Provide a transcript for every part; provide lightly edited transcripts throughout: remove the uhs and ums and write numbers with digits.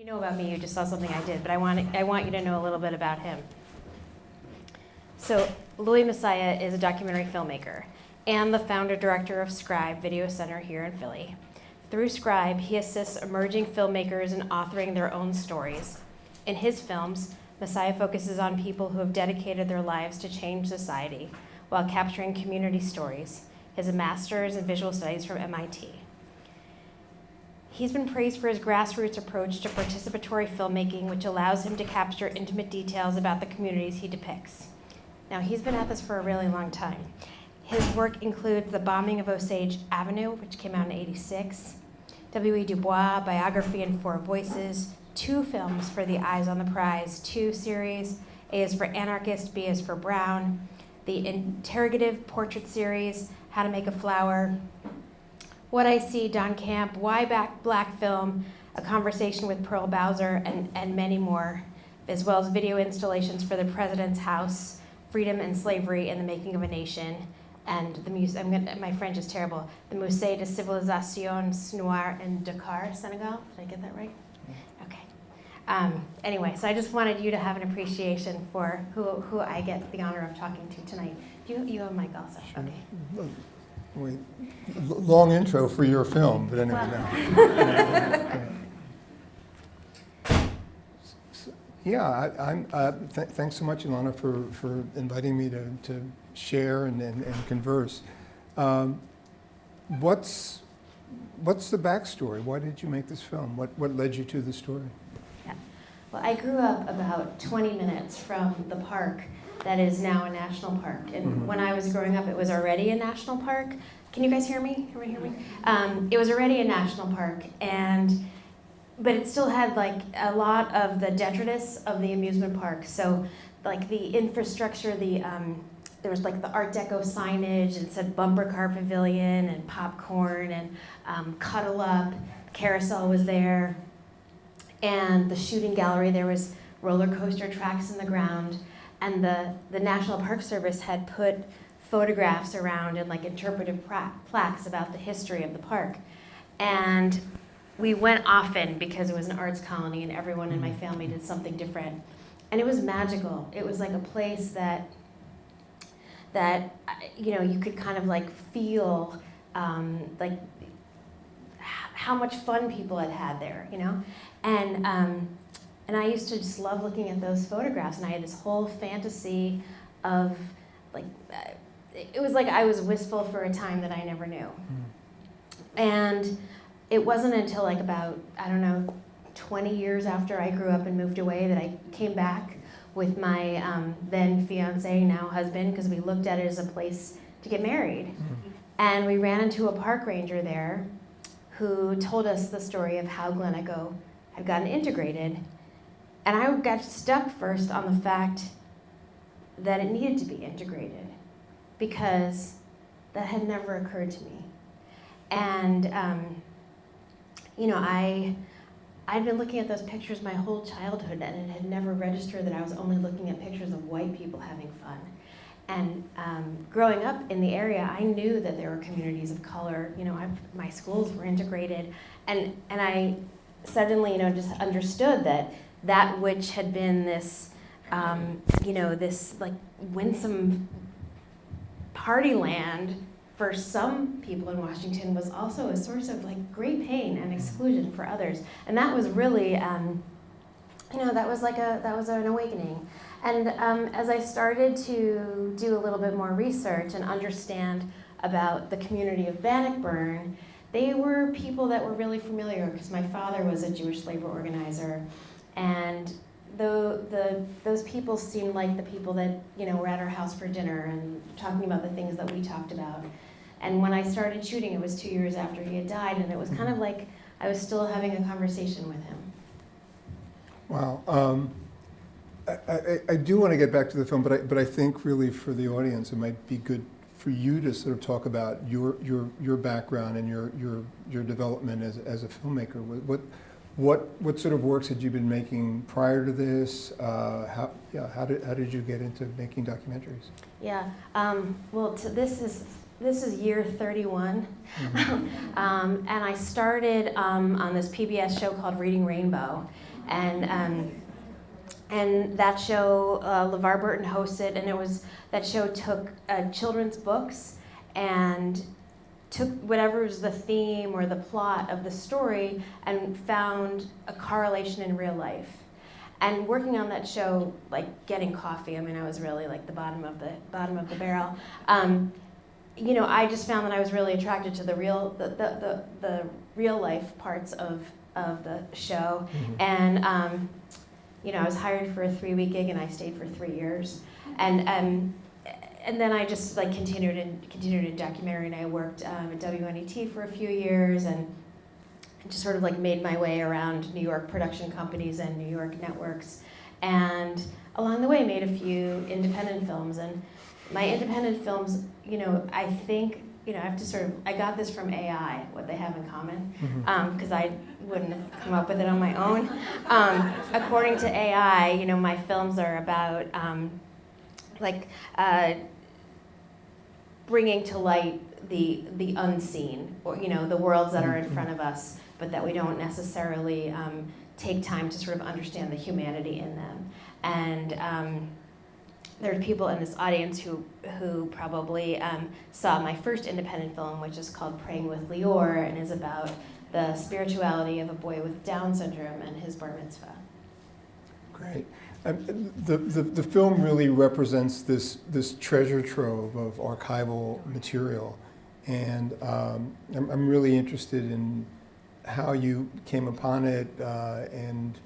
You know about me, you just saw something I did, but I want you to know a little bit about him. So Louis Massiah is a documentary filmmaker and the founder-director of Scribe Video Center here in Philly. Through Scribe, he assists emerging filmmakers in authoring their own stories. In his films, Massiah focuses on people who have dedicated their lives to change society while capturing community stories. He has a master's in visual studies from MIT. He's been praised for his grassroots approach to participatory filmmaking, which allows him to capture intimate details about the communities he depicts. Now, he's been at this for a really long time. His work includes The Bombing of Osage Avenue, which came out in '86, W.E. Du Bois, Biography in Four Voices, 2 films for the Eyes on the Prize 2 series, A is for Anarchist, B is for Brown, the interrogative portrait series, How to Make a Flower, What I See, Don Camp, Why Black Film, A Conversation with Pearl Bowser, and many more, as well as video installations for the President's House, Freedom and Slavery in the Making of a Nation, and the my French is terrible, the Musée de Civilisations Noire in Dakar, Senegal. Did I get that right? Okay. Anyway, so I just wanted you to have an appreciation for who I get the honor of talking to tonight. You have a mic also. Okay. Wait, long intro for your film, but anyway, no. Thanks so much, Ilana, for inviting me to share and converse. What's the backstory? Why did you make this film? What led you to the story? Yeah. Well, I grew up about 20 minutes from the park that is now a national park. And when I was growing up, it was already a national park. Can you guys hear me? Everybody hear me? It was already a national park, but it still had like a lot of the detritus of the amusement park. So like the infrastructure, there was like the Art Deco signage, and it said bumper car pavilion and popcorn and cuddle up. Carousel was there. And the shooting gallery, there was roller coaster tracks in the ground. And the National Park Service had put photographs around and like interpretive plaques about the history of the park. And we went often because it was an arts colony and everyone in my family did something different. And it was magical. It was like a place that you could kind of like feel like how much fun people had there, And I used to just love looking at those photographs, and I had this whole fantasy of, like, it was like I was wistful for a time that I never knew. And it wasn't until like about, 20 years after I grew up and moved away that I came back with my then fiance, now husband, because we looked at it as a place to get married. And we ran into a park ranger there who told us the story of how Glen Echo had gotten integrated. And I got stuck first on the fact that it needed to be integrated because that had never occurred to me. And, I'd been looking at those pictures my whole childhood, and it had never registered that I was only looking at pictures of white people having fun. And growing up in the area, I knew that there were communities of color. My schools were integrated, and I suddenly, just understood that which had been this, this like winsome party land for some people in Washington was also a source of like great pain and exclusion for others. And that was really, that was an awakening. And as I started to do a little bit more research and understand about the community of Bannockburn, they were people that were really familiar because my father was a Jewish labor organizer, and those people seemed like the people that were at our house for dinner and talking about the things that we talked about. And when I started shooting, it was 2 years after he had died, and it was kind of like I was still having a conversation with him. Wow. I do want to get back to the film, but I think really for the audience, it might be good for you to sort of talk about your background and your development as a filmmaker. What sort of works had you been making prior to this? How did you get into making documentaries? Yeah. This is year 31, and I started on this PBS show called Reading Rainbow, And that show, LeVar Burton hosted, and that show took children's books and took whatever was the theme or the plot of the story and found a correlation in real life. And working on that show, like getting coffee, I mean, I was really like the bottom of the barrel. I just found that I was really attracted to the real life parts of the show. Mhm. And I was hired for a 3-week gig, and I stayed for 3 years. And then I just like continued in documentary, and I worked at WNET for a few years, and just sort of like made my way around New York production companies and New York networks, and along the way made a few independent films. And my independent films, I think, I have to sort of, I got this from AI, what they have in common, because I wouldn't have come up with it on my own. According to AI, my films are about bringing to light the unseen, or the worlds that are in front of us, but that we don't necessarily take time to sort of understand the humanity in them. And there are people in this audience who probably saw my first independent film, which is called Praying with Lior, and is about the spirituality of a boy with Down syndrome and his bar mitzvah. Great. The film really represents this treasure trove of archival material, and I'm really interested in how you came upon it, and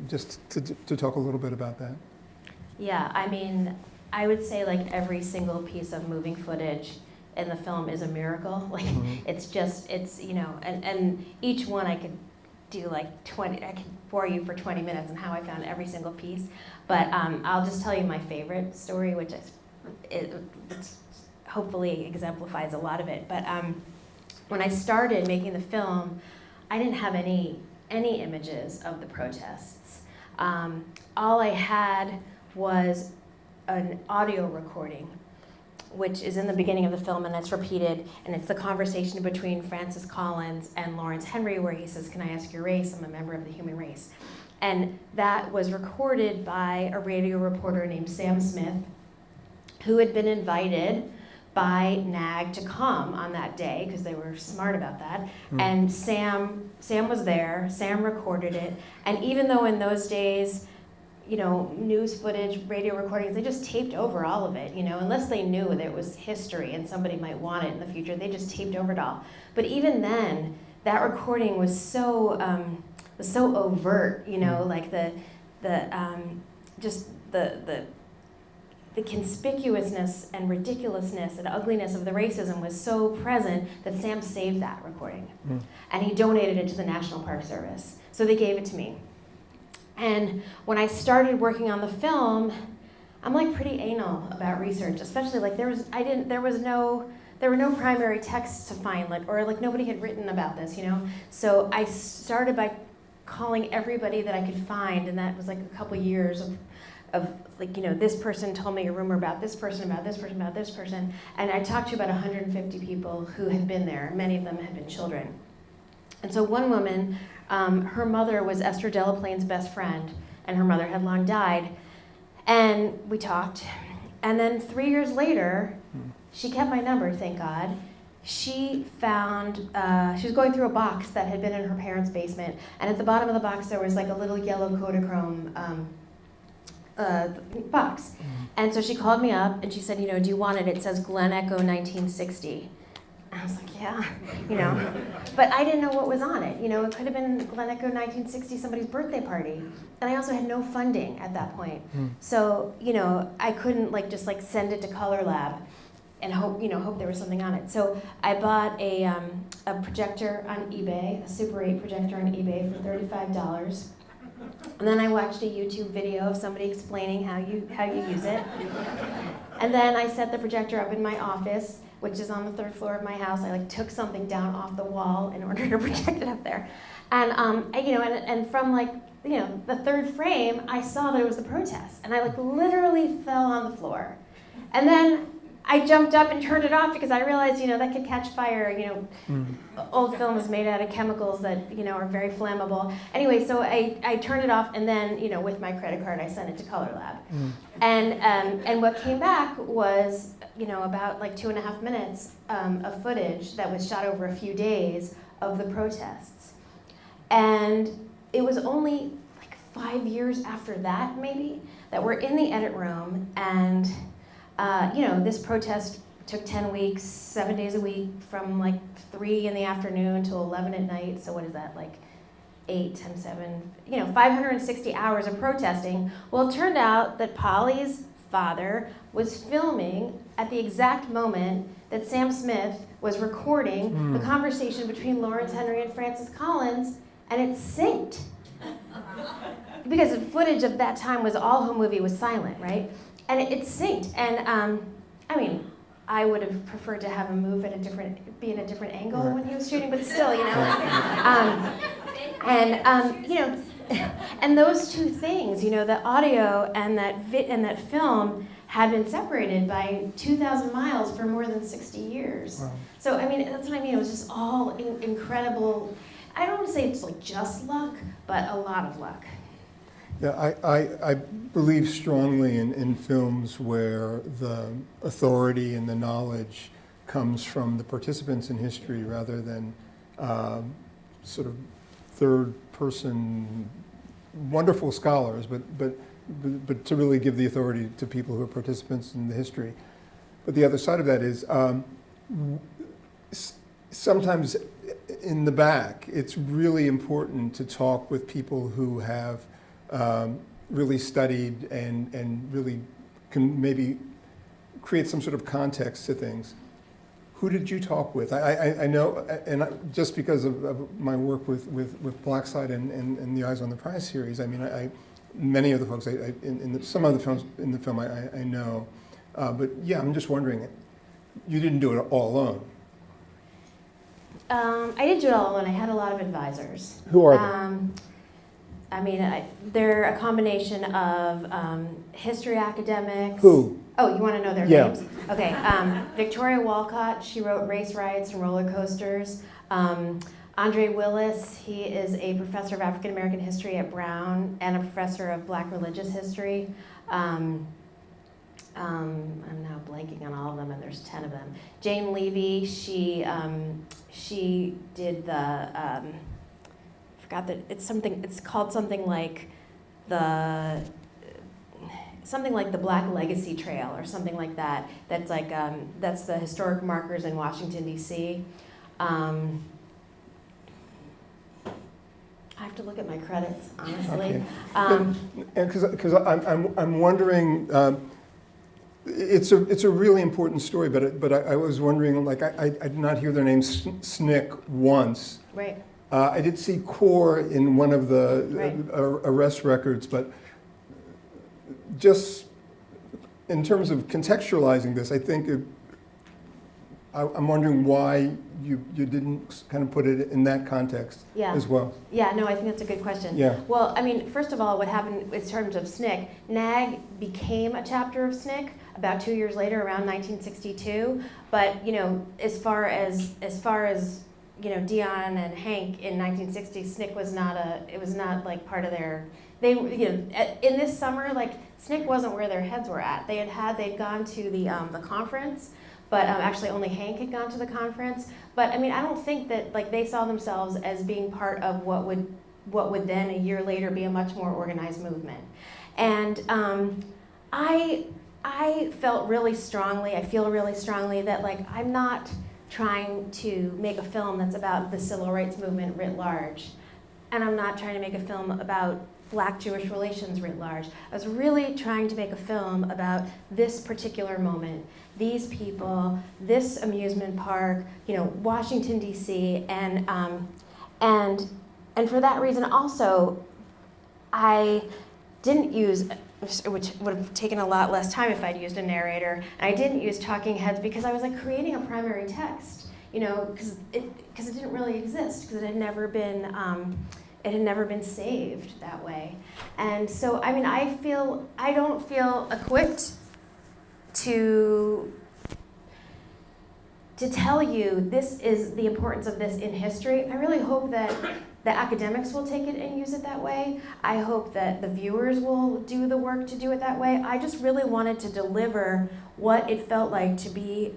just to talk a little bit about that. Yeah, I mean, I would say like every single piece of moving footage in the film is a miracle. Like and each one I could do like 20, I could bore you for 20 minutes on how I found every single piece. But I'll just tell you my favorite story, which it's hopefully exemplifies a lot of it. But when I started making the film, I didn't have any images of the protests. All I had was an audio recording, which is in the beginning of the film, and it's repeated, and it's the conversation between Francis Collins and Lawrence Henry, where he says, "Can I ask your race? I'm a member of the human race." And that was recorded by a radio reporter named Sam Smith, who had been invited by NAG to come on that day, because they were smart about that. And Sam was there, Sam recorded it, and even though in those days, news footage, radio recordings, they just taped over all of it, unless they knew that it was history and somebody might want it in the future, they just taped over it all. But even then, that recording was so overt, like the conspicuousness and ridiculousness and ugliness of the racism was so present that Sam saved that recording. And he donated it to the National Park Service. So they gave it to me. And when I started working on the film, I'm like pretty anal about research, especially like there were no primary texts to find, or nobody had written about this, So I started by calling everybody that I could find, and that was like a couple years of this person told me a rumor about this person, about this person, about this person, and I talked to about 150 people who had been there. Many of them had been children. And so one woman, her mother was Esther Delaplane's best friend, and her mother had long died, and we talked. And then 3 years later, she kept my number, thank God. She found, she was going through a box that had been in her parents' basement, and at the bottom of the box there was like a little yellow Kodachrome box. And so she called me up and she said, do you want it? It says Glen Echo 1960. And I was like, yeah, But I didn't know what was on it. It could have been Glen Echo 1960, somebody's birthday party. And I also had no funding at that point. So, I couldn't just send it to Color Lab and hope there was something on it. So I bought a projector on eBay, a Super 8 projector on eBay for $35. And then I watched a YouTube video of somebody explaining how you use it. And then I set the projector up in my office, which is on the 3rd floor of my house. I took something down off the wall in order to project it up there. And and from the 3rd frame, I saw that it was the protest, and I literally fell on the floor. And then I jumped up and turned it off because I realized, that could catch fire. Old film is made out of chemicals that, are very flammable. Anyway, so I turned it off, and then, with my credit card, I sent it to Color Lab. And what came back was, about like 2.5 minutes of footage that was shot over a few days of the protests. And it was only like 5 years after that, maybe, that we're in the edit room, and this protest took 10 weeks, 7 days a week, from like 3 in the afternoon till 11 at night. So what is that, like 8 times 7, 560 hours of protesting. Well, it turned out that Polly's father was filming at the exact moment that Sam Smith was recording the conversation between Lawrence Henry and Francis Collins, and it synced. Because the footage of that time was all home movie was silent, right? And it synced. And I would have preferred to have him move be in a different angle when he was shooting, but still, and those two things, the audio and that film had been separated by 2,000 miles for more than 60 years. Wow. So, that's what I mean. It was just all incredible. I don't want to say it's like just luck, but a lot of luck. Yeah, I believe strongly in films where the authority and the knowledge comes from the participants in history rather than sort of third-person wonderful scholars, but to really give the authority to people who are participants in the history. But the other side of that is sometimes in the back, it's really important to talk with people who have really studied and really can maybe create some sort of context to things. Who did you talk with? I know, just because of my work with Blackside and the Eyes on the Prize series, many of the folks, some of the films in the film I know, but yeah, I'm just wondering, you didn't do it all alone. I didn't do it all alone. I had a lot of advisors. Who are they? They're a combination of history academics. Who? Oh, you want to know their names? Okay. Victoria Walcott, she wrote Race Riots and Roller Coasters. Andre Willis, he is a professor of African American history at Brown and a professor of Black religious history. I'm now blanking on all of them, and there's 10 of them. Jane Levy, she did the, forgot that it's called something like the Black Legacy Trail or something like that. That's like, that's the historic markers in Washington, D.C. I have to look at my credits, honestly. Because I'm wondering, it's a really important story, but I was wondering, I did not hear their name SNCC once. Right. I did see CORE in one of the arrest records, but just in terms of contextualizing this, I think I'm wondering why you didn't kind of put it in that context as well. Yeah, no, I think that's a good question. Yeah. Well, first of all, what happened in terms of SNCC, NAG became a chapter of SNCC about 2 years later, around 1962. But as far as Dion and Hank in 1960, SNCC was not like part of their. In this summer, SNCC wasn't where their heads were at. They'd gone to the conference. But actually only Hank had gone to the conference. But I don't think that they saw themselves as being part of what would then a year later be a much more organized movement. And I felt really strongly, I feel really strongly that I'm not trying to make a film that's about the civil rights movement writ large. And I'm not trying to make a film about Black-Jewish relations writ large. I was really trying to make a film about this particular moment, these people, this amusement park, Washington, D.C., and for that reason also, I didn't use, which would have taken a lot less time if I'd used a narrator, and I didn't use talking heads because I was creating a primary text, because it didn't really exist, because it had never been saved that way. And so, I don't feel equipped to to tell you this is the importance of this in history. I really hope that the academics will take it and use it that way. I hope that the viewers will do the work to do it that way. I just really wanted to deliver what it felt like to be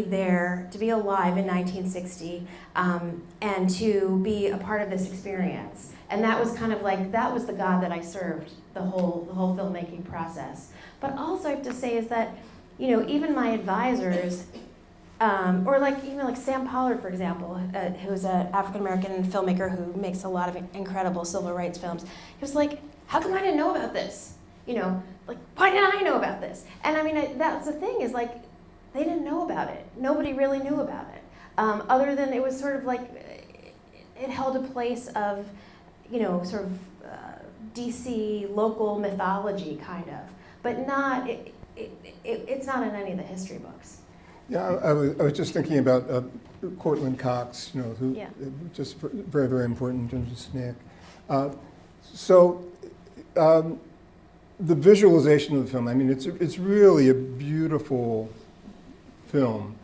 there, to be alive in 1960, and to be a part of this experience. And that was kind of like, that was the God that I served the whole filmmaking process. But also I have to say is that, even my advisors, or even like Sam Pollard, for example, who's an African-American filmmaker who makes a lot of incredible civil rights films. He was like, how come I didn't know about this? Like, why didn't I know about this? And I mean, that's the thing, is like, they didn't know about it. Nobody really knew about it. Other than it was sort of like, it held a place of, sort of DC local mythology, kind of. But not, it's not in any of the history books. Yeah, I was just thinking about Cortland Cox, who just very, very important in terms of SNCC. The visualization of the film, I mean, it's really a beautiful film.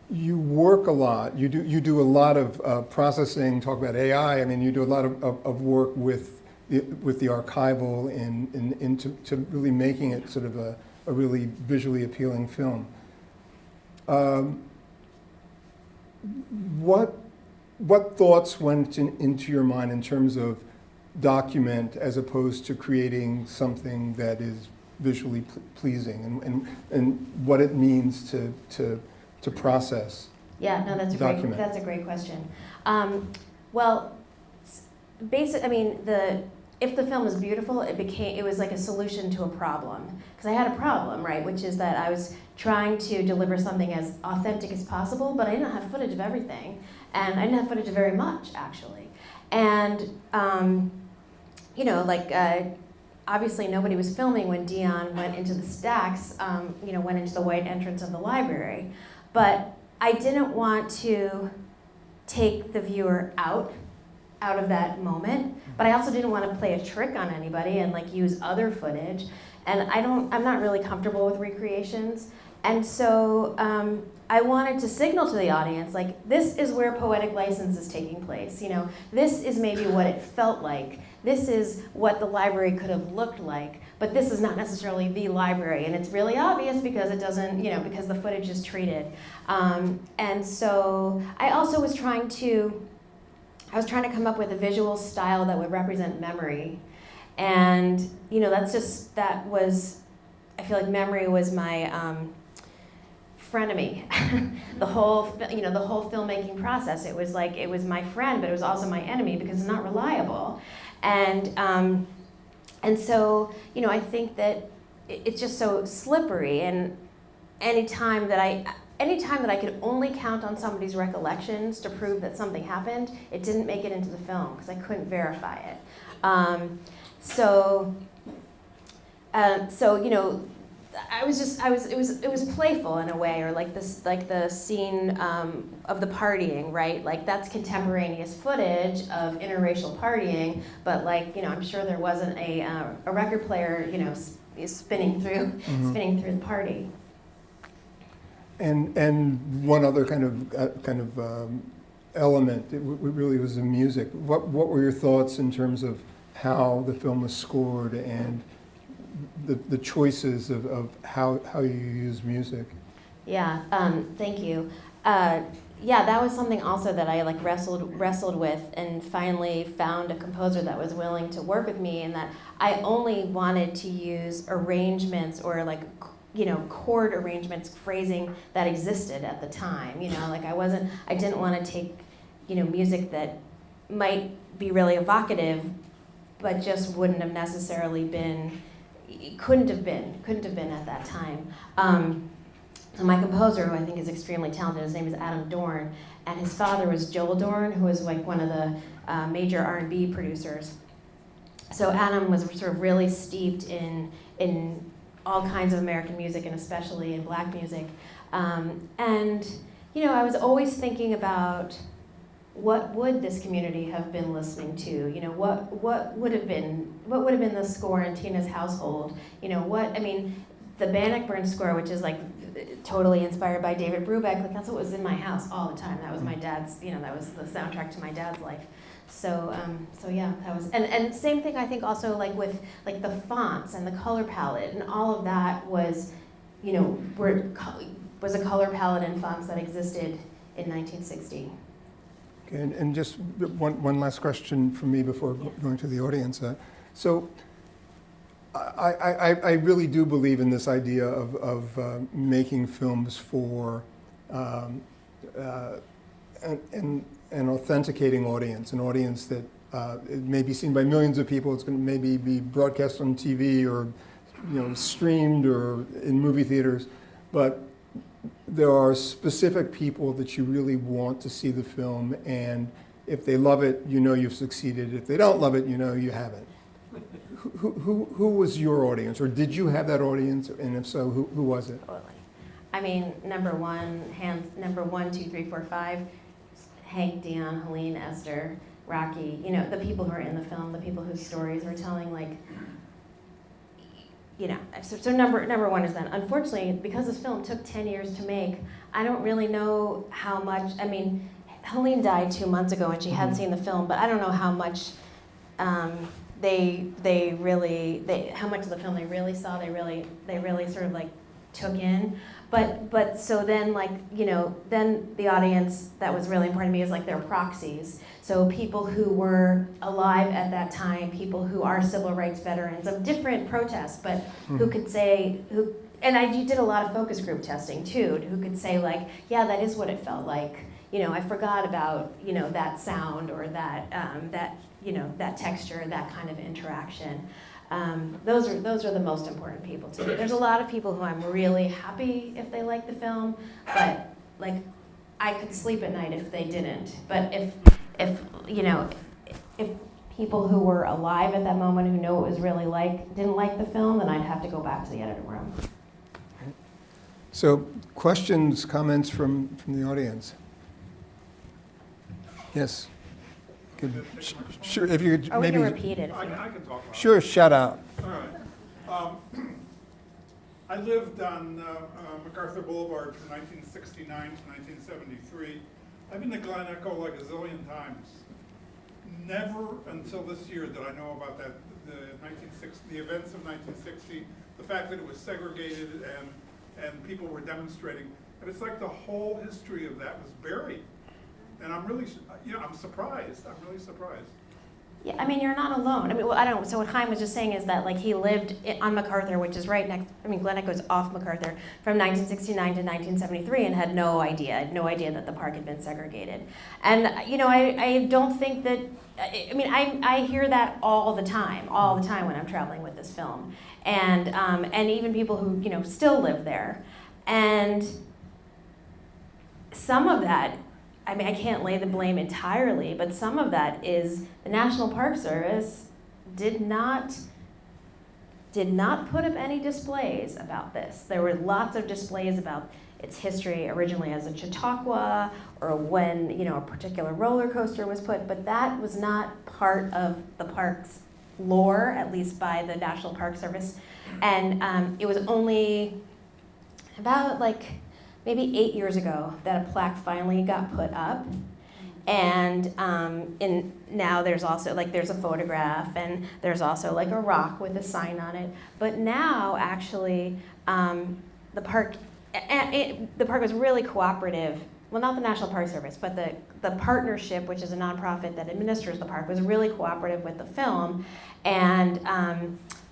You work a lot. You do a lot of processing. Talk about AI. I mean, you do a lot of work with the archival and to really making it sort of a really visually appealing film. What thoughts went into your mind in terms of document as opposed to creating something that is visually pleasing, and what it means to process? Yeah, no, that's a great question. Well, I mean, if the film was beautiful, it was like a solution to a problem. Because I had a problem, right, which is that I was trying to deliver something as authentic as possible, but I didn't have footage of everything, and I didn't have footage of very much, actually. And, obviously nobody was filming when Dion went into the stacks, went into the white entrance of the library. But I didn't want to take the viewer out of that moment, but I also didn't want to play a trick on anybody and like use other footage. And I'm not really comfortable with recreations. And so I wanted to signal to the audience, like, this is where poetic license is taking place. This is maybe what it felt like. This is what the library could have looked like, but this is not necessarily the library. And it's really obvious because it doesn't, because the footage is treated. And so I also was trying to come up with a visual style that would represent memory. And, I feel like memory was my frenemy. the whole filmmaking process. It was my friend, but it was also my enemy because it's not reliable. And so, I think that it's just so slippery, and anytime that I could only count on somebody's recollections to prove that something happened, it didn't make it into the film because I couldn't verify it. It was playful in a way, or like the scene of the partying, right? Like, that's contemporaneous footage of interracial partying, but I'm sure there wasn't a record player, spinning through the party. And one other kind of element, it really was the music. What were your thoughts in terms of how the film was scored and the choices of how you use music? Yeah, thank you. That was something also that I wrestled with, and finally found a composer that was willing to work with me, and that I only wanted to use arrangements or chord arrangements, phrasing that existed at the time. I didn't want to take, music that might be really evocative, but just wouldn't have necessarily been, couldn't have been at that time. So my composer, who I think is extremely talented, his name is Adam Dorn, and his father was Joel Dorn, who was one of the major R&B producers. So Adam was sort of really steeped in all kinds of American music, and especially in black music. I was always thinking about what would this community have been listening to? What would have been the score in Tina's household? the Bannockburn score, which is like totally inspired by David Brubeck, like that's what was in my house all the time. That was my dad's, that was the soundtrack to my dad's life. So yeah, that was, and same thing I think also like with like the fonts and the color palette and all of that was, was a color palette and fonts that existed in 1960. Okay, and just one last question from me before going to the audience. So I really do believe in this idea of making films for an authenticating audience, an audience that it may be seen by millions of people. It's going to maybe be broadcast on TV or streamed or in movie theaters, but there are specific people that you really want to see the film, and if they love it, you've succeeded. If they don't love it, you haven't. Who was your audience, or did you have that audience, and if so, who was it? Totally. I mean, number 1, 2, 3, 4, 5, Hank, Dion, Helene, Esther, Rocky, the people who are in the film, the people whose stories we're telling, like, so number 1 is that. Unfortunately, because this film took 10 years to make, I don't really know how much, I mean, Helene died 2 months ago and she hadn't seen the film, but I don't know how much how much of the film they really saw, they really sort of like took in. But so then then the audience that was really important to me is like their proxies. So people who were alive at that time, people who are civil rights veterans of different protests, but who could say, and you did a lot of focus group testing too, who could say like, yeah, that is what it felt like. I forgot about, that sound or that, that texture, that kind of interaction. Those are the most important people to me. There's a lot of people who I'm really happy if they like the film, but like I could sleep at night if they didn't. But if people who were alive at that moment who know what it was really like didn't like the film, then I'd have to go back to the editing room. So questions, comments from the audience? Yes. Sure, if you could Or maybe. we can repeat it. I can talk about it. Sure, shout out. All right. I lived on MacArthur Boulevard from 1969 to 1973. I've been to Glen Echo like a zillion times. Never until this year did I know about that, the events of 1960, the fact that it was segregated and people were demonstrating. And it's like the whole history of that was buried. And I'm really, I'm surprised. I'm really surprised. Yeah, I mean, you're not alone. I mean, well, I don't know. So what Chaim was just saying is that, like, he lived on MacArthur, which is right next, Glen Echo's off MacArthur, from 1969 to 1973 and had no idea that the park had been segregated. And, I don't think that, I hear that all the time when I'm traveling with this film. And even people who, still live there. And some of that, I can't lay the blame entirely, but some of that is the National Park Service did not put up any displays about this. There were lots of displays about its history originally as a Chautauqua or when, a particular roller coaster was put, but that was not part of the park's lore, at least by the National Park Service. And it was only about maybe 8 years ago that a plaque finally got put up. And now there's also, there's a photograph and there's also a rock with a sign on it. But now actually the park was really cooperative. Well, not the National Park Service, but the partnership, which is a nonprofit that administers the park, was really cooperative with the film. And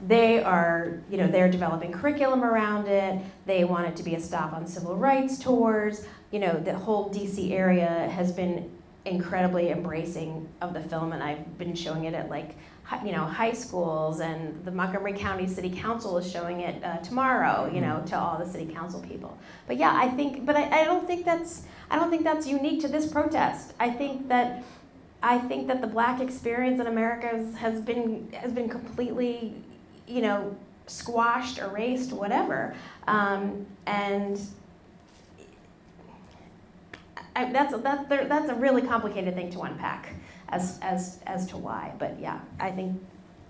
they are, they're developing curriculum around it. They want it to be a stop on civil rights tours. The whole DC area has been incredibly embracing of the film, and I've been showing it at high schools, and the Montgomery County City Council is showing it tomorrow, to all the city council people. But yeah, I don't think that's unique to this protest. I think that the Black experience in America has been completely, squashed, erased, whatever, and that's a really complicated thing to unpack as to why. But yeah, I think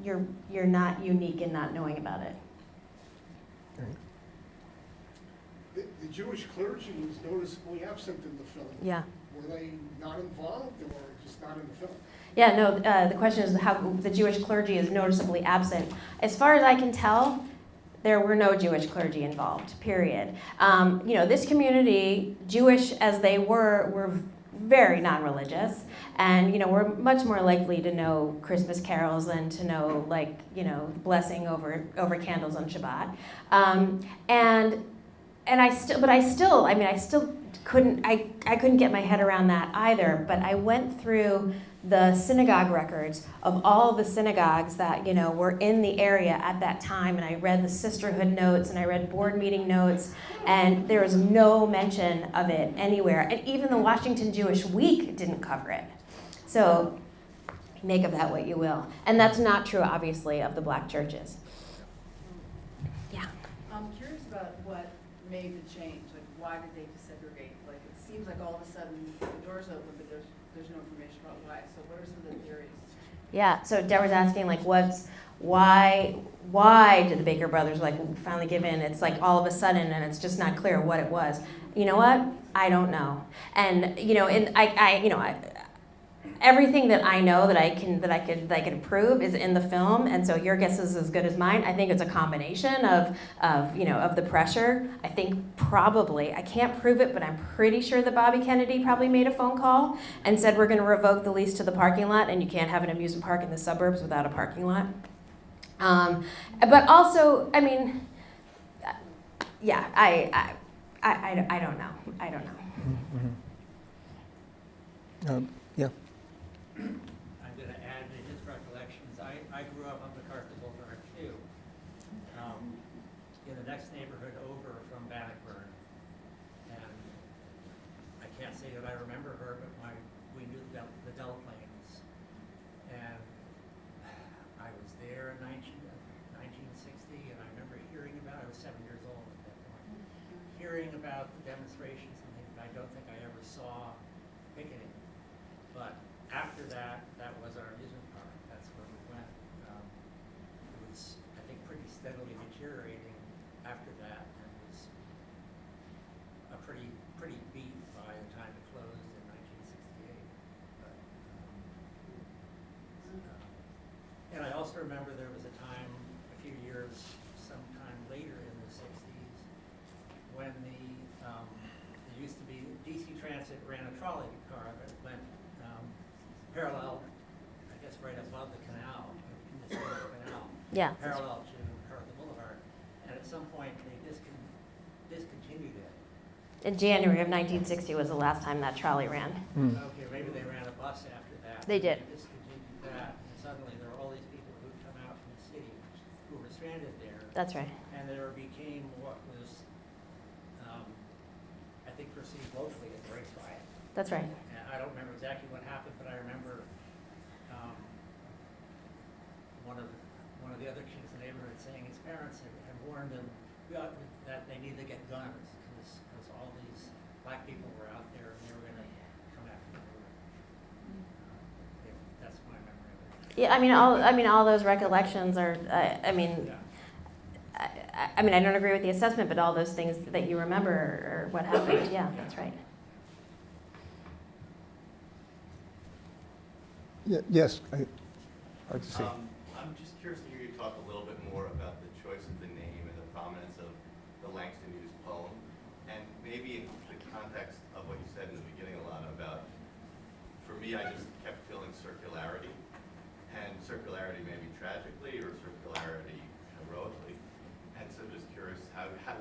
you're not unique in not knowing about it. Okay. The Jewish clergy was noticeably absent in the film. Yeah. Were they not involved or just not in the film? Yeah, no, the question is how the Jewish clergy is noticeably absent. As far as I can tell, there were no Jewish clergy involved, period. This community, Jewish as they were very non-religious. And, we're much more likely to know Christmas carols than to know, blessing over candles on Shabbat. I still couldn't get my head around that either. But I went through the synagogue records of all the synagogues that, were in the area at that time, and I read the sisterhood notes, and I read board meeting notes, and there was no mention of it anywhere. And even the Washington Jewish Week didn't cover it. So make of that what you will. And that's not true, obviously, of the black churches. Yeah. I'm curious about what made the change. Like, why did they desegregate? Like, it seems like all of a sudden the doors open, but there's no information about why. So what are some of the theories? Yeah, so Deborah's asking, why did the Baker brothers, finally give in? It's like all of a sudden, and it's just not clear what it was. You know what? I don't know. And, everything that I know that I can prove is in the film, and so your guess is as good as mine. I think it's a combination of the pressure. I think probably, I can't prove it, but I'm pretty sure that Bobby Kennedy probably made a phone call and said, we're going to revoke the lease to the parking lot, and you can't have an amusement park in the suburbs without a parking lot. But also, I don't know. I don't know. Yeah. I'm going to add to his recollections. I grew up on MacArthur Boulevard too, in the next neighborhood over from Bannockburn. And I can't say that I remember her, but we knew the Delaplanes. And I was there in 1960, and I remember hearing about, I was 7 years old at that point, hearing about the demonstrations and things. I don't think I ever saw picketing. But after that, that was our amusement park. That's where we went. It was, I think, pretty steadily deteriorating after that, and was a pretty beat by the time it closed in 1968. But, and I also remember there was a time, a few years, sometime later in the 60s, when there used to be, DC Transit ran a trolley car that went parallel, I guess, right above the canal, in the center of the canal, Yeah. parallel to MacArthur Boulevard. And at some point, they discontinued it. In January of 1960 was the last time that trolley ran. Okay, maybe they ran a bus after that. They did. They discontinued that, and suddenly there were all these people who'd come out from the city who were stranded there. That's right. And there became what was, I think, perceived locally as a race riot. That's right. And I don't remember exactly what happened, but I remember one of the other kids in the neighborhood saying his parents had warned him that they needed to get guns because all these black people were out there and they were going to come after them. That's my memory of it. Yeah, all those recollections are. Yeah. I don't agree with the assessment, but all those things that you remember are what happened. Yeah, that's right. Yeah, yes, hard to see. I'm just curious to hear you talk a little bit more about the choice of the name and the prominence of the Langston Hughes poem, and maybe in the context of what you said in the beginning, Ilana, about, for me, I just kept feeling circularity, and circularity maybe tragically or circularity heroically, and so just curious,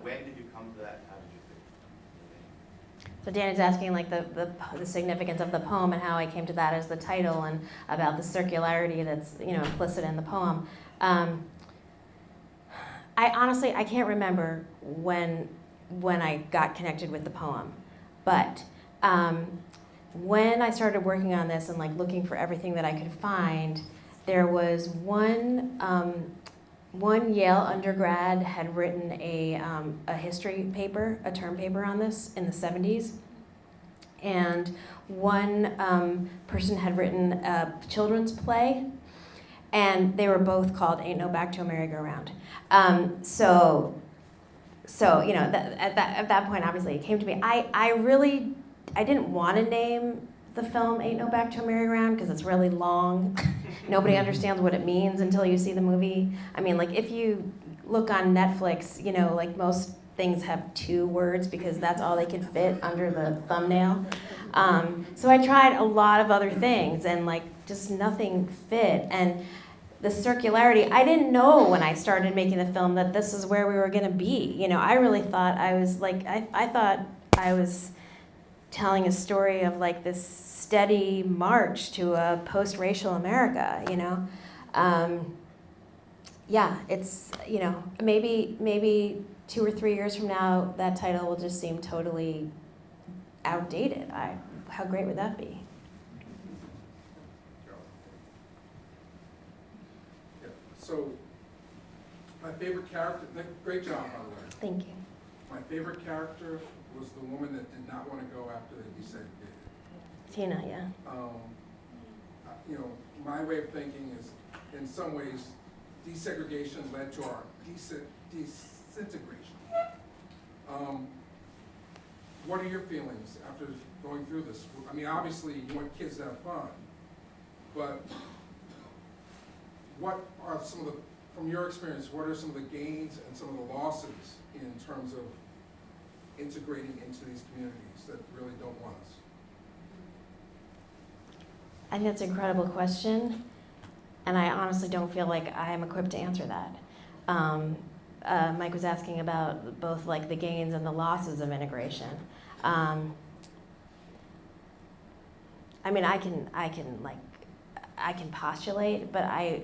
when did you come to that? How did you think the name? So Danny's asking the significance of the poem and how I came to that as the title, and about the circularity that's implicit in the poem. I honestly can't remember when I got connected with the poem, but when I started working on this and looking for everything that I could find, there was one Yale undergrad had written a history paper, a term paper on this in the 70s. And one person had written a children's play, and they were both called Ain't No Back to a Merry-Go-Round. So so, you know, at that point, obviously, it came to me. I didn't want to name the film Ain't No Back to a Merry-Go-Round because it's really long. Nobody understands what it means until you see the movie. I mean, like, if you look on Netflix, you know, like, most things have 2 words because that's all they can fit under the thumbnail. So I tried a lot of other things, and, like, just nothing fit. And the circularity, I didn't know when I started making the film that this is where we were going to be. You know, I really thought I was, like, I thought I was telling a story of, like, this steady march to a post-racial America, you know. Yeah, it's, you know, maybe 2 or 3 years from now, that title will just seem totally outdated. How great would that be? Yeah. So, my favorite character, great job, by the way. Thank you. My favorite character was the woman that did not want to go after they desegregated. Tina, yeah. You know, my way of thinking is, in some ways, desegregation led to our disintegration. What are your feelings after going through this? I mean, obviously, you want kids to have fun, but what are some of the, from your experience, what are some of the gains and some of the losses in terms of integrating into these communities that really don't want us? I think that's an incredible question, and I honestly don't feel like I am equipped to answer that. Mike was asking about both, like, the gains and the losses of integration. I mean, I can postulate, but I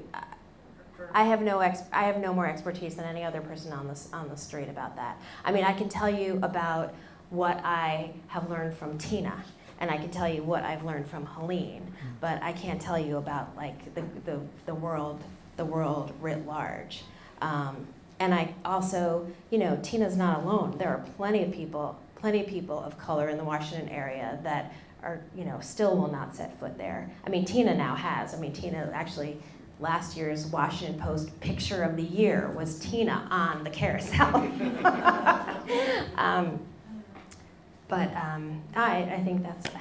have no more expertise than any other person on the street about that. I mean, I can tell you about what I have learned from Tina, and I can tell you what I've learned from Helene, but I can't tell you about, like, the world writ large. And I also, you know, Tina's not alone. There are plenty of people of color in the Washington area that are, you know, still will not set foot there. I mean, Tina now has. I mean, Tina actually, last year's Washington Post Picture of the Year was Tina on the carousel. I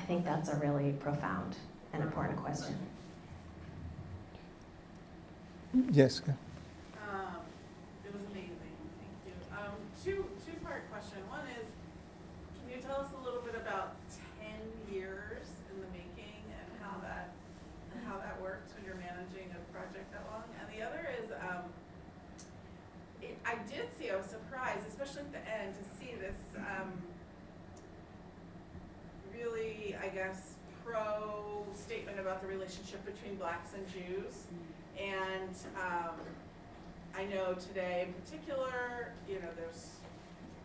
think that's a really profound and important question. Yes. It was amazing, thank you. Two-part question. One is, can you tell us a little bit about 10 years in the making and how that works when you're managing a project that long? And the other is, I was surprised, especially at the end, to see this really, I guess, pro statement about the relationship between blacks and Jews. And I know today in particular, you know, there's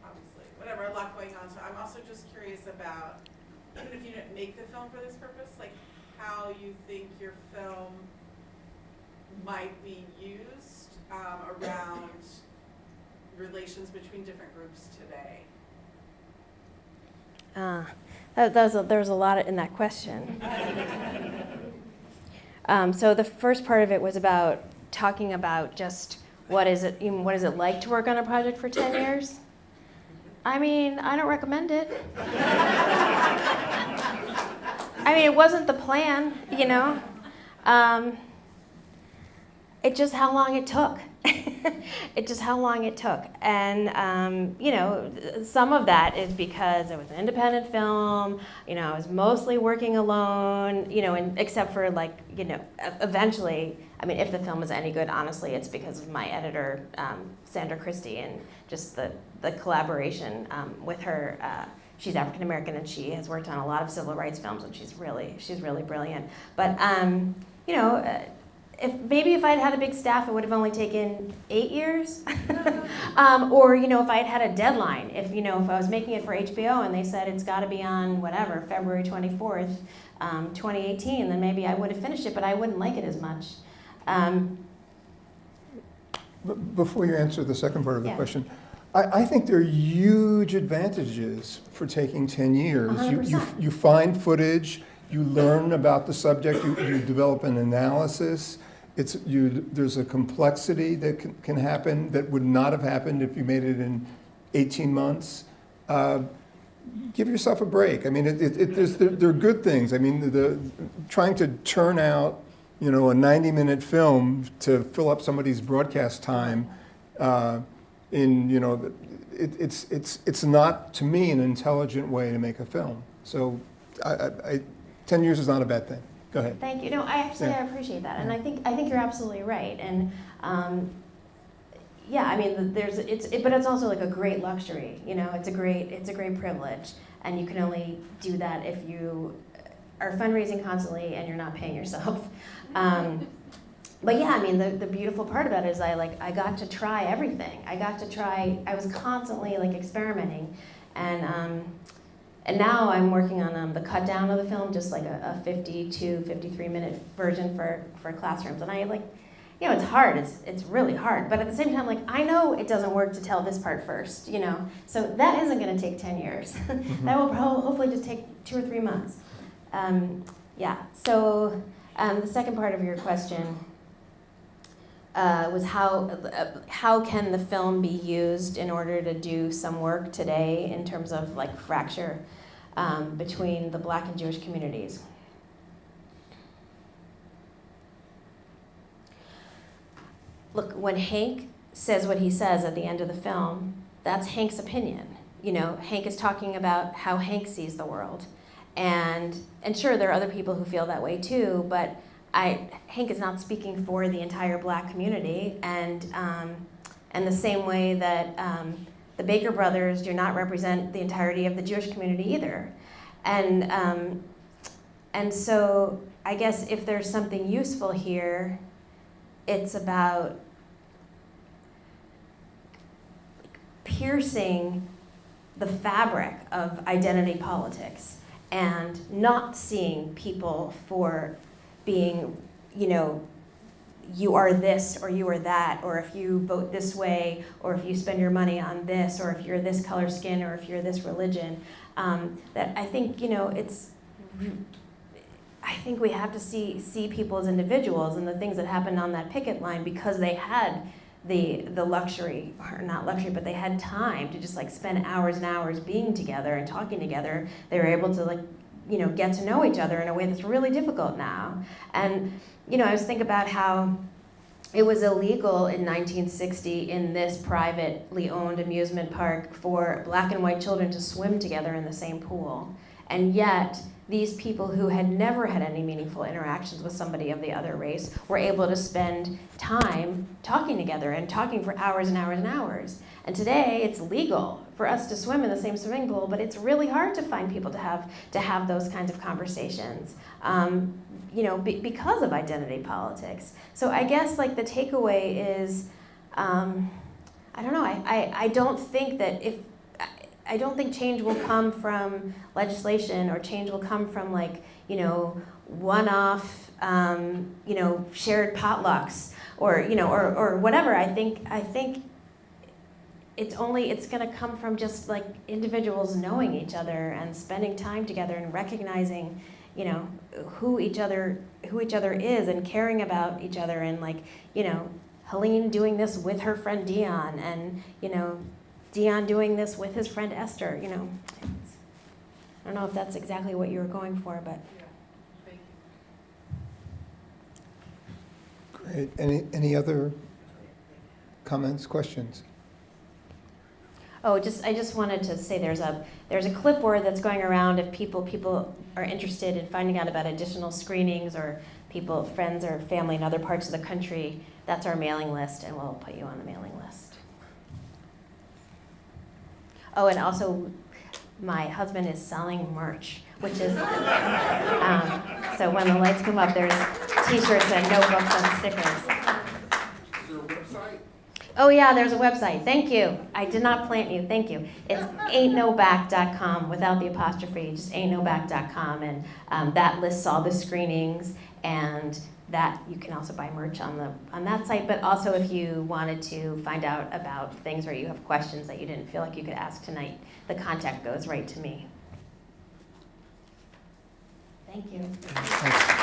obviously a lot going on. So I'm also just curious about, even if you didn't make the film for this purpose, like how you think your film might be used around relations between different groups today. There's a lot in that question. So the first part of it was about talking about just what is it like to work on a project for 10 years? I mean, I don't recommend it. I mean, it wasn't the plan, you know. It just how long it took. And, you know, some of that is because it was an independent film, you know, I was mostly working alone, you know, and except for, like, you know, eventually, I mean, if the film is any good, honestly, it's because of my editor, Sandra Christie, and just the collaboration with her. She's African American, and she has worked on a lot of civil rights films, and she's really brilliant. But, you know, if I'd had a big staff, it would have only taken 8 years. Or, you know, if I had a deadline, if I was making it for HBO and they said it's got to be on whatever, February 24th, 2018, then maybe I would have finished it, but I wouldn't like it as much. Before you answer the second part of the Yeah. question, I think there are huge advantages for taking 10 years. 100%. You find footage, you learn about the subject, you develop an analysis. There's a complexity that can happen that would not have happened if you made it in 18 months, give yourself a break. I mean, there are good things. I mean, trying to turn out, a 90-minute film to fill up somebody's broadcast time, it's not, to me, an intelligent way to make a film. So 10 years is not a bad thing. Go ahead. Thank you. No, I appreciate that, and I think you're absolutely right. And yeah, I mean, but it's also like a great luxury. It's a great privilege, and you can only do that if you are fundraising constantly and you're not paying yourself. But yeah, I mean, the beautiful part about it is I got to try everything. I was constantly experimenting, and now I'm working on the cut down of the film, just like a 52, 53-minute version for classrooms. And it's hard, it's really hard. But at the same time, I know it doesn't work to tell this part first, So that isn't gonna take 10 years. That will hopefully just take 2 or 3 months. Yeah, so the second part of your question was how can the film be used in order to do some work today in terms of fracture between the Black and Jewish communities. Look, when Hank says what he says at the end of the film, that's Hank's opinion. Hank is talking about how Hank sees the world. And sure, there are other people who feel that way too, but Hank is not speaking for the entire Black community, and the same way that the Baker brothers do not represent the entirety of the Jewish community either. And so I guess if there's something useful here, it's about piercing the fabric of identity politics and not seeing people for being, you are this or you are that, or if you vote this way, or if you spend your money on this, or if you're this color skin, or if you're this religion. That I think, I think we have to see people as individuals, and the things that happened on that picket line, because they had the luxury, or not luxury, but they had time to just spend hours and hours being together and talking together. They were able to get to know each other in a way that's really difficult now. And, I was thinking about how it was illegal in 1960 in this privately owned amusement park for Black and white children to swim together in the same pool. And yet, these people who had never had any meaningful interactions with somebody of the other race were able to spend time talking together and talking for hours and hours and hours. And today, it's legal for us to swim in the same swimming pool, but it's really hard to find people to have those kinds of conversations, because of identity politics. So I guess the takeaway is, I don't know. I don't think that I don't think change will come from legislation, or change will come from one-off, shared potlucks, or whatever. I think it's going to come from just individuals knowing each other and spending time together and recognizing, who each other is, and caring about each other, and Helene doing this with her friend Dion, and Dion doing this with his friend Esther. I don't know if that's exactly what you were going for, but. Yeah, thank you. Great. Any other comments, questions? Oh, I just wanted to say there's a clipboard that's going around if people are interested in finding out about additional screenings, or friends or family in other parts of the country. That's our mailing list, and we'll put you on the mailing list. Oh, and also, my husband is selling merch, which is, so when the lights come up, there's t-shirts and notebooks and stickers. Is there a website? Oh yeah, there's a website. Thank you. I did not plant you. Thank you. It's ain'tnoback.com without the apostrophe, just ain'tnoback.com, and that lists all the screenings, and that you can also buy merch on that site. But also, if you wanted to find out about things, or you have questions that you didn't feel like you could ask tonight, the contact goes right to me. Thank you. Thanks.